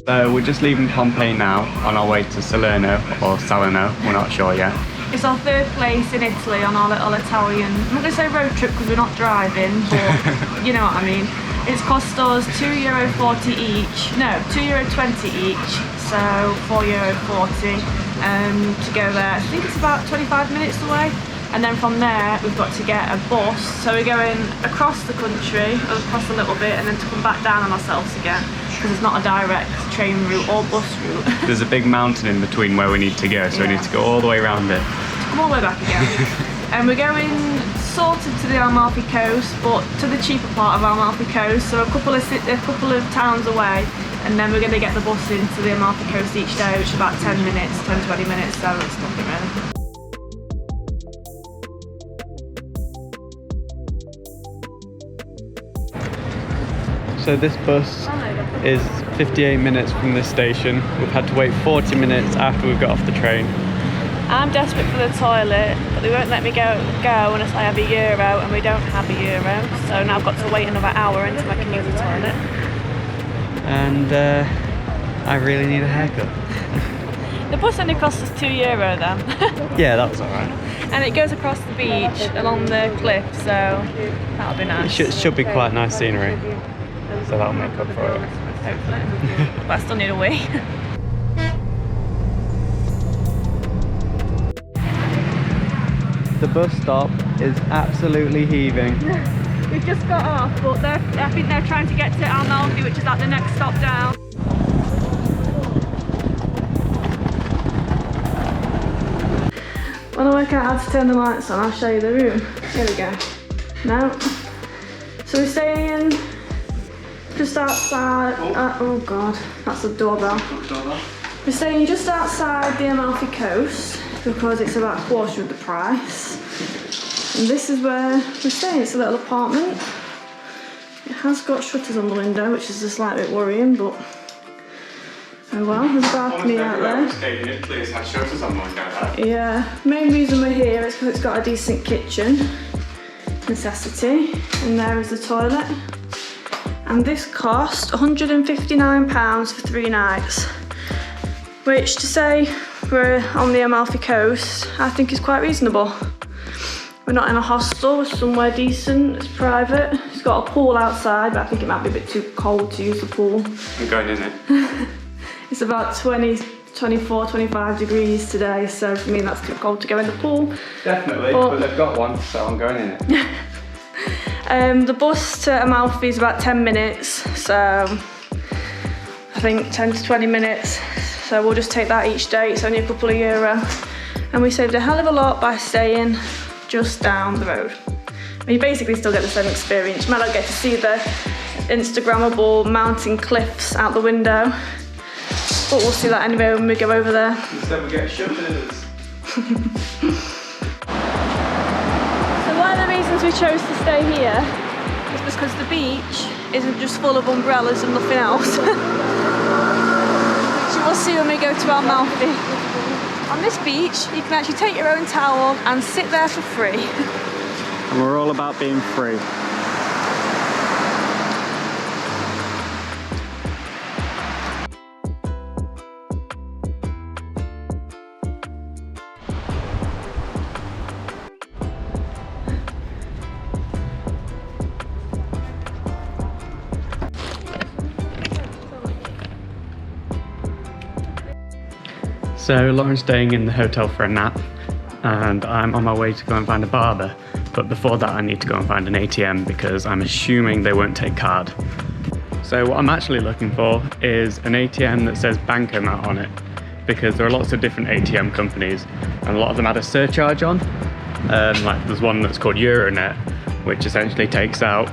So we're just leaving Pompeii now on our way to Salerno or Salerno, we're not sure yet. It's our third place in Italy on our little Italian, I'm not going to say road trip because we're not driving, but you know what I mean. It's cost us €2.40 each, no, €2.20 each, so €4.40 to go there. I think it's about 25 minutes away. And then from there, we've got to get a bus. So we're going across the country, across a little bit, and then to come back down on ourselves again, because it's not a direct train route or bus route. There's a big mountain in between where we need to go, so we need to go all the way around it. Come all the way back again. And we're going sort of to the Amalfi Coast, but to the cheaper part of Amalfi Coast, so a couple of towns away, and then we're going to get the bus into the Amalfi Coast each day, which is about 10 minutes, 10-20 minutes, so it's nothing really. So this bus is 58 minutes from this station. We've had to wait 40 minutes after we've got off the train. I'm desperate for the toilet, but they won't let me go unless I have €1, and we don't have €1. So now I've got to wait another hour until I can use the toilet. And I really need a haircut. The bus only cost us €2 then. Yeah, that was alright. And it goes across the beach along the cliff, so that'll be nice. It should be quite nice scenery. So that'll make up for it. Hopefully. But I still need a wee. The bus stop is absolutely heaving. We've just got off, but I think they're trying to get to Amalfi, which is at the next stop down. When I work out how to turn the lights on, I'll show you the room. Here we go. No. So we're staying just outside, oh god, that's a doorbell. We're staying just outside the Amalfi Coast because it's about a quarter of the price. And this is where we're staying. It's a little apartment. It has got shutters on the window, which is a slight bit worrying, but oh well, there's a balcony out there. Yeah, main reason we're here is because it's got a decent kitchen, necessity, and there is the toilet. And this cost £159 for 3 nights, which to say we're on the Amalfi Coast, I think is quite reasonable. We're not in a hostel, we're somewhere decent, it's private. It's got a pool outside, but I think it might be a bit too cold to use the pool. I'm going in it. It's about 24, 25 degrees today, so for me that's too cold to go in the pool. Definitely, but they've got one, so I'm going in it. The bus to Amalfi is about 10 minutes, so I think 10 to 20 minutes. So we'll just take that each day, it's only a couple of €. And we saved a hell of a lot by staying just down the road. I mean, you basically still get the same experience. You might not get to see the Instagrammable mountain cliffs out the window, but we'll see that anyway when we go over there. Instead we get shutters. One of the reasons we chose to stay here is because the beach isn't just full of umbrellas and nothing else. Which you will see when we go to Amalfi. On this beach, you can actually take your own towel and sit there for free. And we're all about being free. So Lauren's staying in the hotel for a nap, and I'm on my way to go and find a barber. But before that I need to go and find an ATM because I'm assuming they won't take card. So what I'm actually looking for is an ATM that says Bancomat on it, because there are lots of different ATM companies and a lot of them had a surcharge on. Like there's one that's called Euronet, which essentially takes out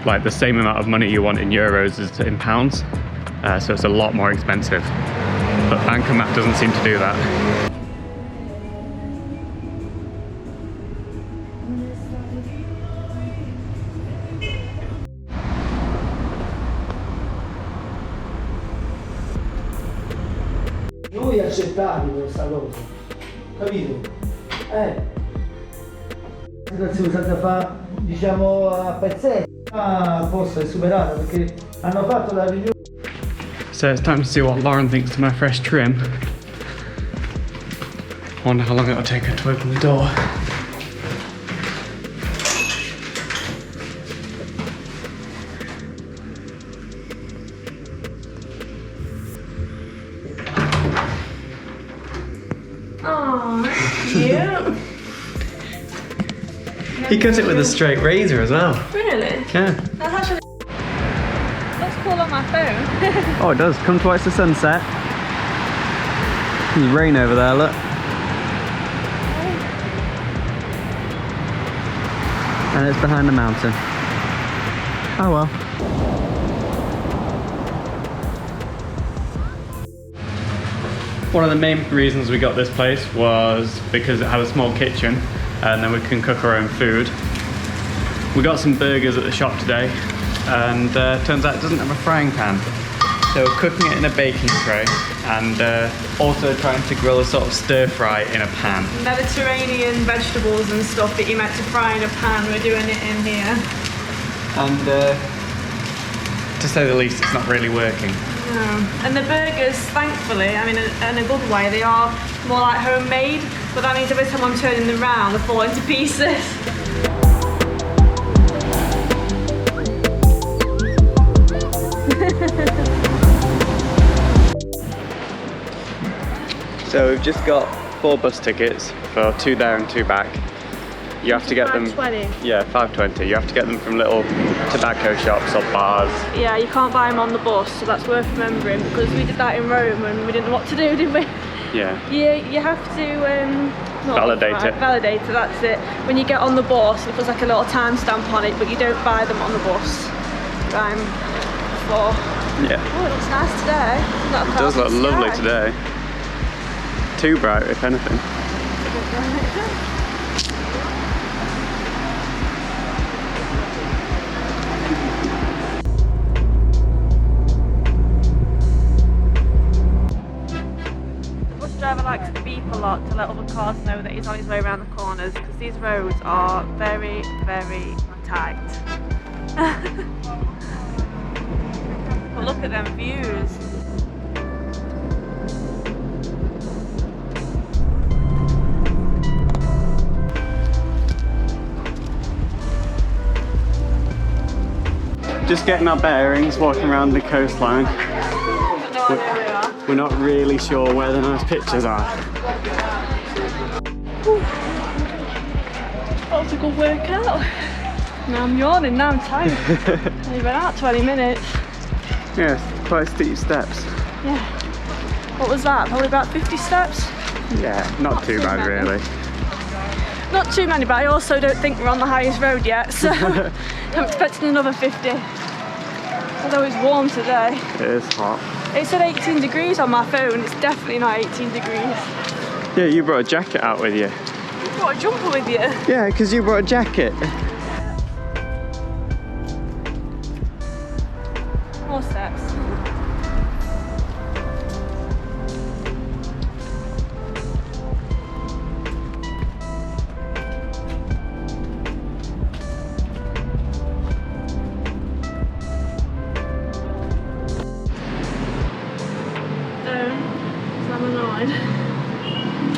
like the same amount of money you want in euros as in pounds. So it's a lot more expensive. But Bancomat doesn't seem to do that. Noi accettavi questa cosa, capito? Situazione senza fare, diciamo, a pezzetti. Posso è superata perché hanno fatto la riunione. So it's time to see what Lauren thinks to my fresh trim. I wonder how long it'll take her to open the door. Oh, that's cute. He cut it with a straight razor as well. Really? Yeah. That's actually looks cool on my phone. Oh, it does. Come to watch the sunset. There's rain over there, look. And it's behind the mountain. Oh well. One of the main reasons we got this place was because it had a small kitchen and then we can cook our own food. We got some burgers at the shop today and turns out it doesn't have a frying pan. So we're cooking it in a baking tray and also trying to grill a sort of stir fry in a pan. Mediterranean vegetables and stuff that you meant to fry in a pan, we're doing it in here. And to say the least, it's not really working. No. And the burgers, thankfully, I mean, in a good way, they are more like homemade, but that means every time I'm turning them round, they fall into pieces. So we've just got 4 bus tickets for 2 there and 2 back. You have to get them. $5.20. Yeah, $5.20. You have to get them from little tobacco shops or bars. Yeah, you can't buy them on the bus, so that's worth remembering because we did that in Rome and we didn't know what to do, did we? Yeah. You have to Validate it. Validate it, that's it. When you get on the bus, it puts like a little timestamp on it, but you don't buy them on the bus. Time for. Yeah. Oh, it looks nice today. It does look lovely today. Too bright, if anything. The bus driver likes to beep a lot to let other cars know that he's on his way around the corners because these roads are very, very tight. But look at them views. Just getting our bearings, walking around the coastline. We're not really sure where the nice pictures are. That was a good workout. Now I'm yawning, now I'm tired. We've been out 20 minutes. Yes, quite steep steps. Yeah. What was that? Probably about 50 steps? Yeah, not too bad really. Not too many, but I also don't think we're on the highest road yet, so I'm expecting another 50. Although it's warm today. It is hot. It said 18 degrees on my phone, it's definitely not 18 degrees. Yeah, you brought a jacket out with you. You brought a jumper with you? Yeah, because you brought a jacket. More steps. I'm annoyed.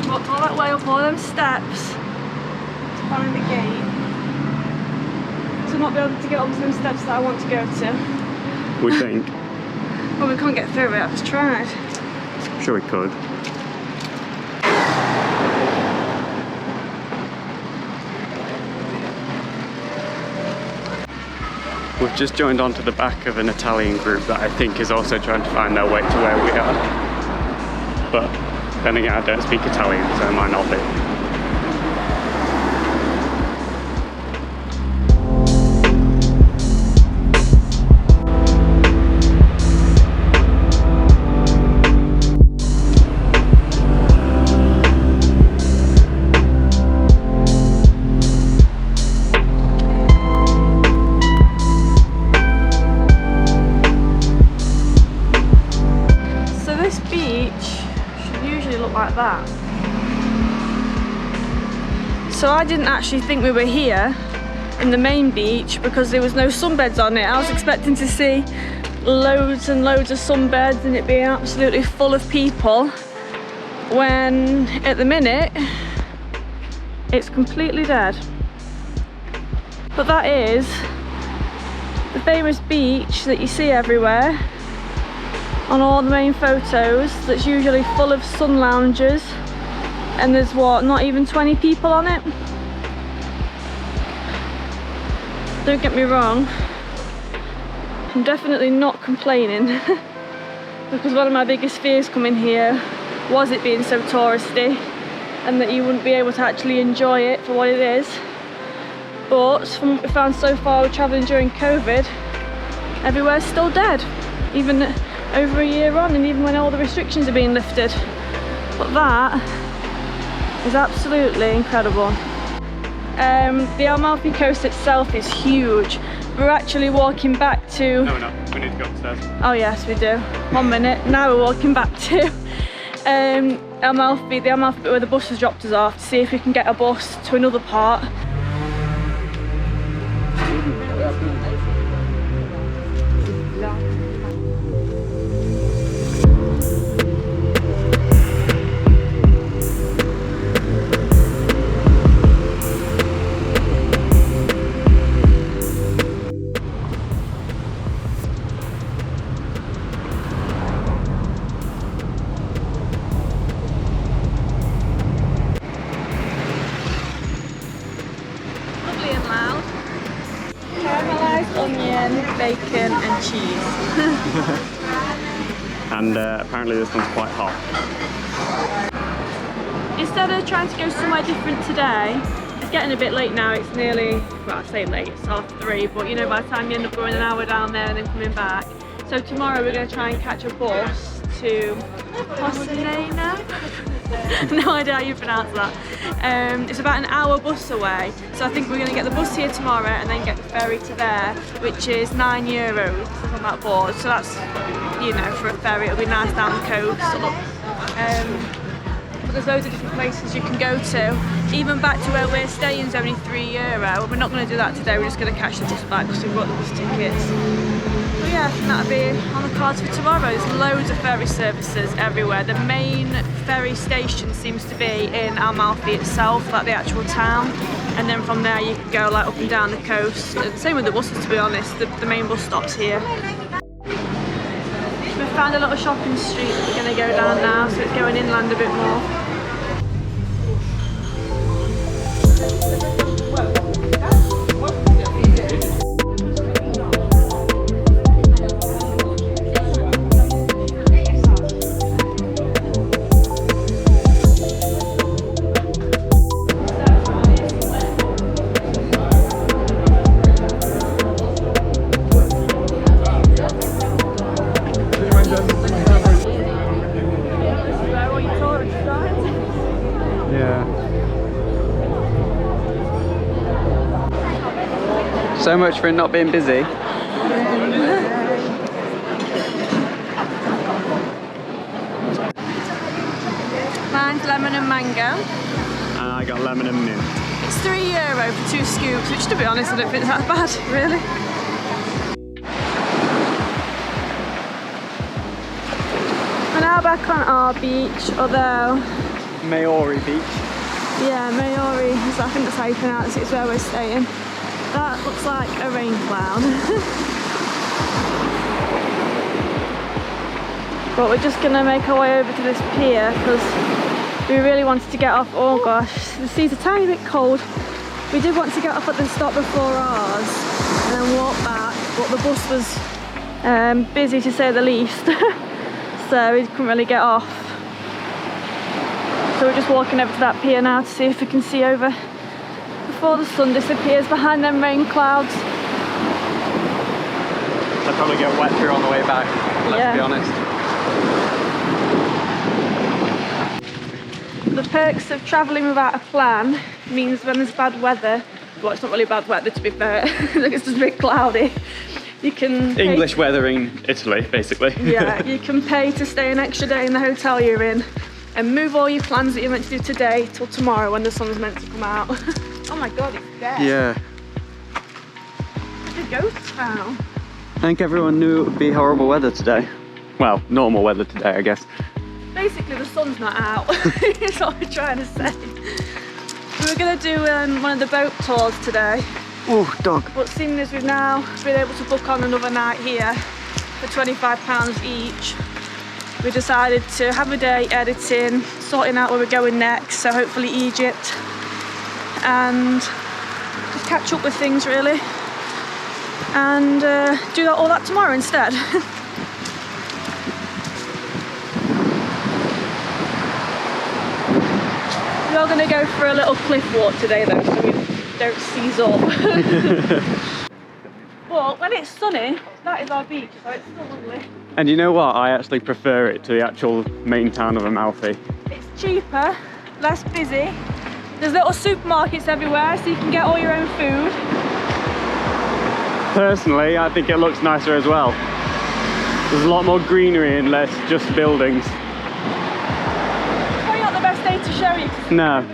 Walked all that way up all them steps to find the gate. To not be able to get onto them steps that I want to go to. We think. Well, we can't get through it, I've just tried. I'm sure we could. We've just joined onto the back of an Italian group that I think is also trying to find their way to where we are. But then again, I don't speak Italian, so it might not be. Like that. So I didn't actually think we were here in the main beach because there was no sunbeds on it. I was expecting to see loads and loads of sunbeds and it being absolutely full of people, when at the minute it's completely dead. But that is the famous beach that you see everywhere on all the main photos, that's usually full of sun loungers, and there's what, not even 20 people on it? Don't get me wrong, I'm definitely not complaining because one of my biggest fears coming here was it being so touristy and that you wouldn't be able to actually enjoy it for what it is. But from what we found so far with travelling during COVID, everywhere's still dead, even over a year on, and even when all the restrictions are being lifted. But that is absolutely incredible. The Amalfi Coast itself is huge. We're actually walking back to... No, we're not. We need to go upstairs. Oh yes, we do. 1 minute. Now we're walking back to Amalfi, the Amalfi bit where the bus has dropped us off, to see if we can get a bus to another part. Onion, bacon and cheese. And apparently this one's quite hot. Instead of trying to go somewhere different today, it's getting a bit late now, it's nearly, well I say late, it's 3:30, but you know by the time you end up going an hour down there and then coming back. So tomorrow we're going to try and catch a bus to Pocinena? No idea how you pronounce that. It's about an hour bus away, so I think we're going to get the bus here tomorrow and then get the ferry to there, which is €9 on that board. So that's, you know, for a ferry it'll be nice down the coast. But there's loads of different places you can go to. Even back to where we're staying is only €3. We're not going to do that today, we're just going to catch the bus back because we've got the bus tickets. But yeah, I think that'll be on the cards for tomorrow. There's loads of ferry services everywhere. The main ferry station seems to be in Amalfi itself, like the actual town. And then from there you can go like up and down the coast. And same with the buses, to be honest, the main bus stops here. We found a little shopping street that we're going to go down now, so it's going inland a bit more. So much for it not being busy. Mine's lemon and mango. I got lemon and mint. It's €3 for 2 scoops, which to be honest I don't think it's that bad, really. We're now back on our beach, although... Maiori beach. Yeah, Maiori, I think that's how you pronounce it, it's where we're staying. That looks like a rain cloud. But we're just gonna make our way over to this pier because we really wanted to get off. Oh gosh, the sea's a tiny bit cold. We did want to get off at the stop before ours and then walk back, but the bus was busy to say the least. So we couldn't really get off. So we're just walking over to that pier now to see if we can see over before the sun disappears behind them rain clouds. They'll probably get wet through on the way back, let's be honest. The perks of travelling without a plan means when there's bad weather, well it's not really bad weather to be fair, it's just a bit cloudy, you can... English weather in Italy, basically. Yeah, you can pay to stay an extra day in the hotel you're in and move all your plans that you're meant to do today till tomorrow when the sun's meant to come out. Oh my god, it's dead. Yeah. It's a ghost town. I think everyone knew it would be horrible weather today. Well, normal weather today, I guess. Basically, the sun's not out. That's what we're trying to say. We were going to do one of the boat tours today. Oh, dog. But seeing as we've now been able to book on another night here for £25 each, we decided to have a day editing, sorting out where we're going next, so hopefully Egypt, and just catch up with things really, and do all that tomorrow instead. We are going to go for a little cliff walk today though, so we don't seize up. But when it's sunny, that is our beach, so it's still lovely. And you know what? I actually prefer it to the actual main town of Amalfi. It's cheaper, less busy. There's little supermarkets everywhere, so you can get all your own food. Personally, I think it looks nicer as well. There's a lot more greenery and less just buildings. It's probably not the best day to show you. No.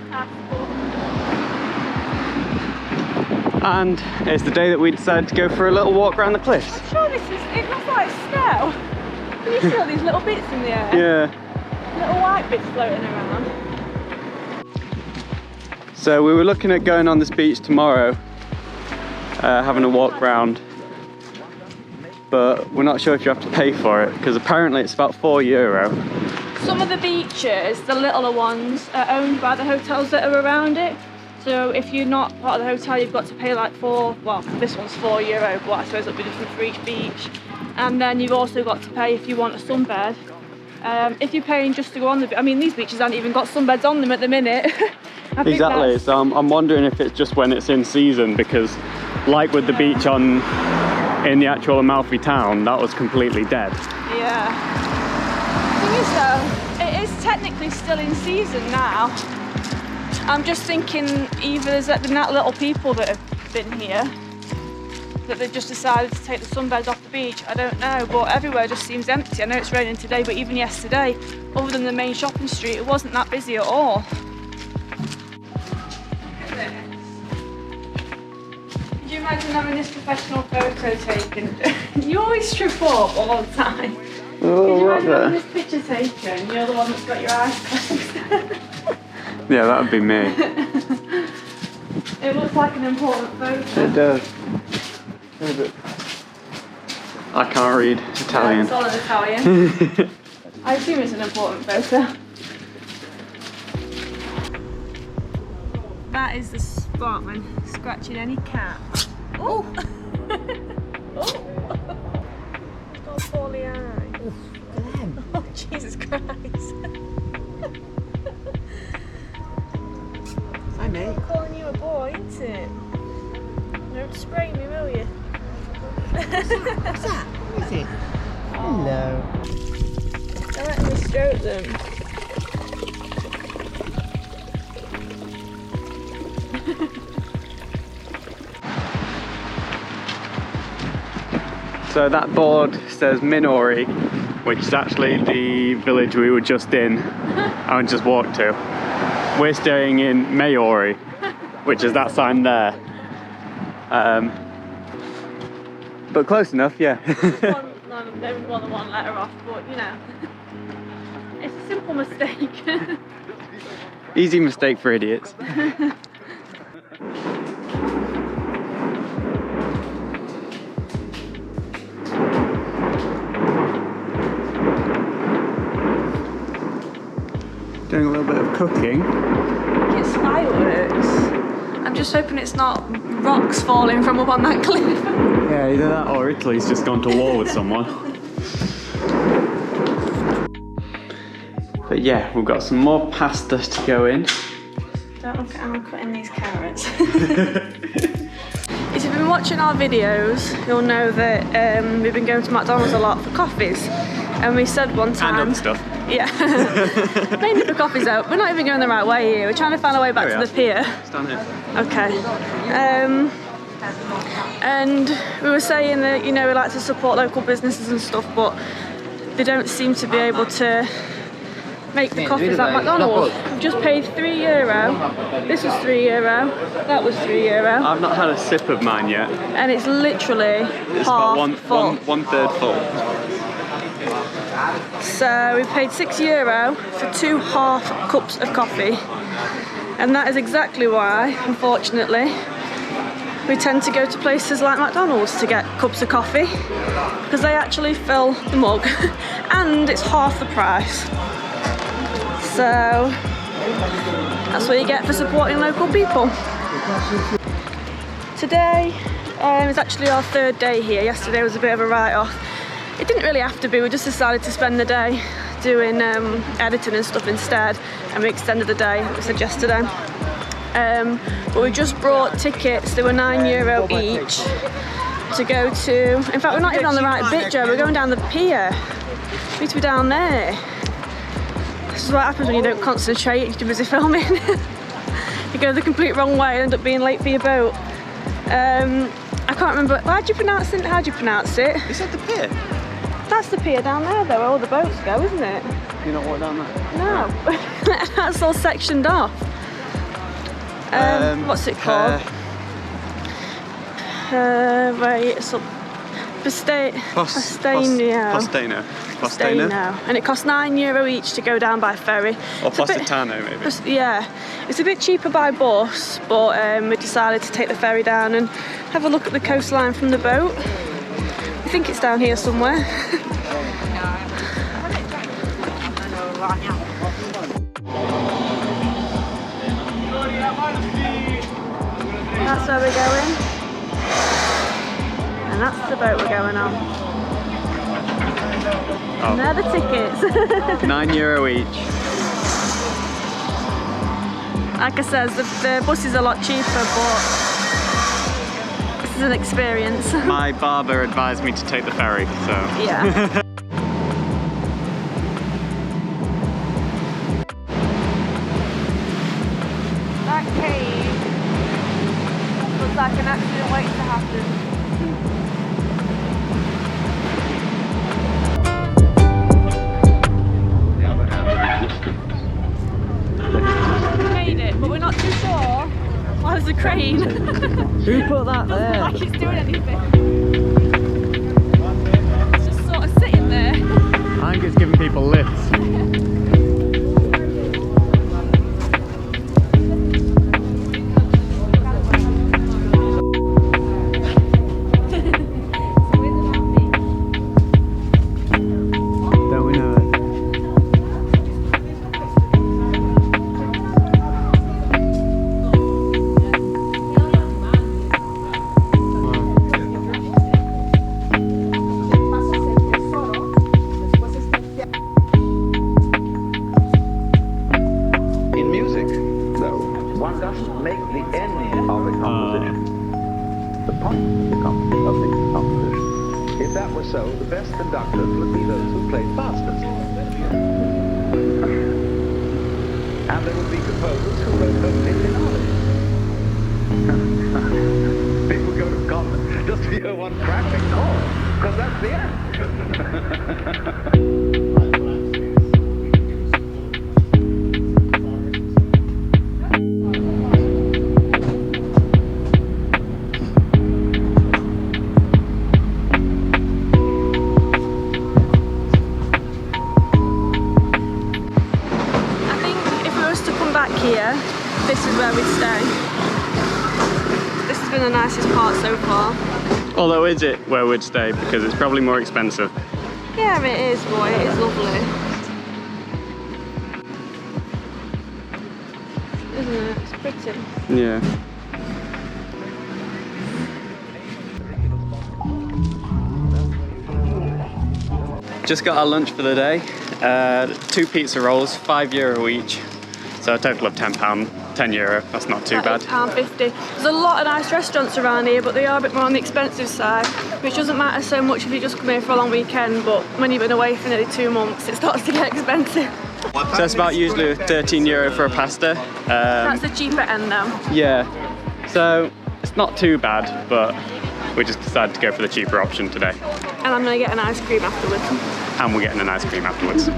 And it's the day that we decided to go for a little walk around the cliffs. I'm sure it looks like snow. Can you see all these little bits in the air? Yeah. Little white bits floating around. So we were looking at going on this beach tomorrow, having a walk round, but we're not sure if you have to pay for it, because apparently it's about €4. Some of the beaches, the littler ones, are owned by the hotels that are around it. So if you're not part of the hotel, you've got to pay like this one's €4, but I suppose it'll be different for each beach. And then you've also got to pay if you want a sunbed. If you're paying just to go on the beach, I mean, these beaches haven't even got sunbeds on them at the minute. Exactly, so I'm wondering if it's just when it's in season, because like with the beach in the actual Amalfi town, that was completely dead. Yeah. The thing is though, it is technically still in season now. I'm just thinking either there's been that little people that have been here, that they've just decided to take the sunbeds off the beach. I don't know, but everywhere just seems empty. I know it's raining today, but even yesterday, other than the main shopping street, it wasn't that busy at all. Look at this. Could you imagine having this professional photo taken? You always trip up all the time. Oh, could you imagine having this picture taken? You're the one that's got your eyes closed. Yeah, that would be me. It looks like an important photo. It does. I can't read Italian. Yeah, it's all in Italian. I assume it's an important photo. That is the spot when scratching any cat. Oh! Oh! Got a poorly eye. Oh, Jesus Christ. Hi mate. I'm calling you a boy, isn't it? Don't spray me, will you? What's that? What is it? Hello. Don't let me stroke them. So that board says Maiori, which is actually the village we were just in and just walked to. We're staying in Maiori, which is that sign there. But close enough, yeah. Only one letter off, but you know, it's a simple mistake. Easy mistake for idiots. Doing a little bit of cooking. It's fireworks. I'm just hoping it's not rocks falling from up on that cliff. Yeah, either that or Italy's just gone to war with someone. But yeah, we've got some more pasta to go in. Don't look at how I'm cutting these carrots. If you've been watching our videos, you'll know that we've been going to McDonald's a lot for coffees. And we said one time... And other stuff. Yeah. Mainly for coffees out. We're not even going the right way here. We're trying to find our way back to the pier. Stand here. Okay. And we were saying that, you know, we like to support local businesses and stuff, but they don't seem to be able to make the coffees at McDonald's. I've just paid €3. This was €3. That was €3. I've not had a sip of mine yet. And it's literally half full. One third full. So we paid €6 for 2 half cups of coffee. And that is exactly why, unfortunately, we tend to go to places like McDonald's to get cups of coffee, because they actually fill the mug and it's half the price. So that's what you get for supporting local people. Today is actually our 3rd day here. Yesterday was a bit of a write-off. It didn't really have to be, we just decided to spend the day doing editing and stuff instead, and we extended the day, like we said yesterday. But we just brought tickets, they were €9 each, to go to, in fact we're not even on the right bit, Joe, we're going down the pier. We need to be down there. This is what happens when you don't concentrate, you're too busy filming. You go the complete wrong way and end up being late for your boat. I can't remember, how do you pronounce it? Is that the pier? That's the pier down there though, where all the boats go, isn't it? You not walk down there? No, that's all sectioned off. What's it called? Right, it's Posteno. And it costs €9 each to go down by ferry. Or Positano maybe. Yeah, it's a bit cheaper by bus, but we decided to take the ferry down and have a look at the coastline from the boat. I think it's down here somewhere. That's where we're going. And that's the boat we're going on. Oh. And they're the tickets. €9 each. Like I said, the bus is a lot cheaper, but this is an experience. My barber advised me to take the ferry, so. Yeah. That cave looks like an accident waiting to happen. But we're not too sure. Well, there's a crane. Who put that there? Like it's doing anything. It's just sort of sitting there. I think it's giving people lifts. So the best conductors would be those who played fastest. And there would be composers who wrote only finales. People go to concert just to hear one cracking chord, because that's the end. Here, this is where we'd stay. This has been the nicest part so far. Although is it where we'd stay, because it's probably more expensive. Yeah, it is, boy, it is lovely. Isn't it? It's pretty. Yeah. Just got our lunch for the day. 2 pizza rolls, €5 each. So a total of £10, €10. That's not too bad. £8.50. There's a lot of nice restaurants around here, but they are a bit more on the expensive side, which doesn't matter so much if you just come here for a long weekend, but when you've been away for nearly 2 months, it starts to get expensive. So it's about usually €13 for a pasta. That's the cheaper end now. Yeah. So it's not too bad, but we just decided to go for the cheaper option today. And I'm gonna get an ice cream afterwards. And we're getting an ice cream afterwards.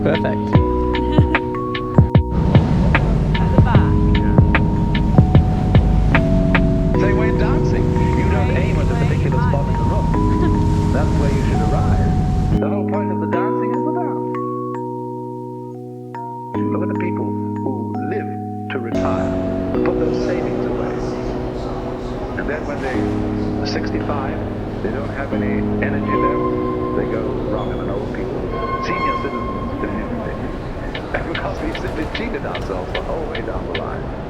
Perfect. At the back. Say, when dancing, you don't aim at a particular spot in the room. That's where you should arrive. The whole point of the dancing is the dance. Look at the people who live to retire and put those savings away. And then when they're 65, they don't have any energy left. They go robbing an old people. Senior citizens, and because we've simply cheated ourselves the whole way down the line.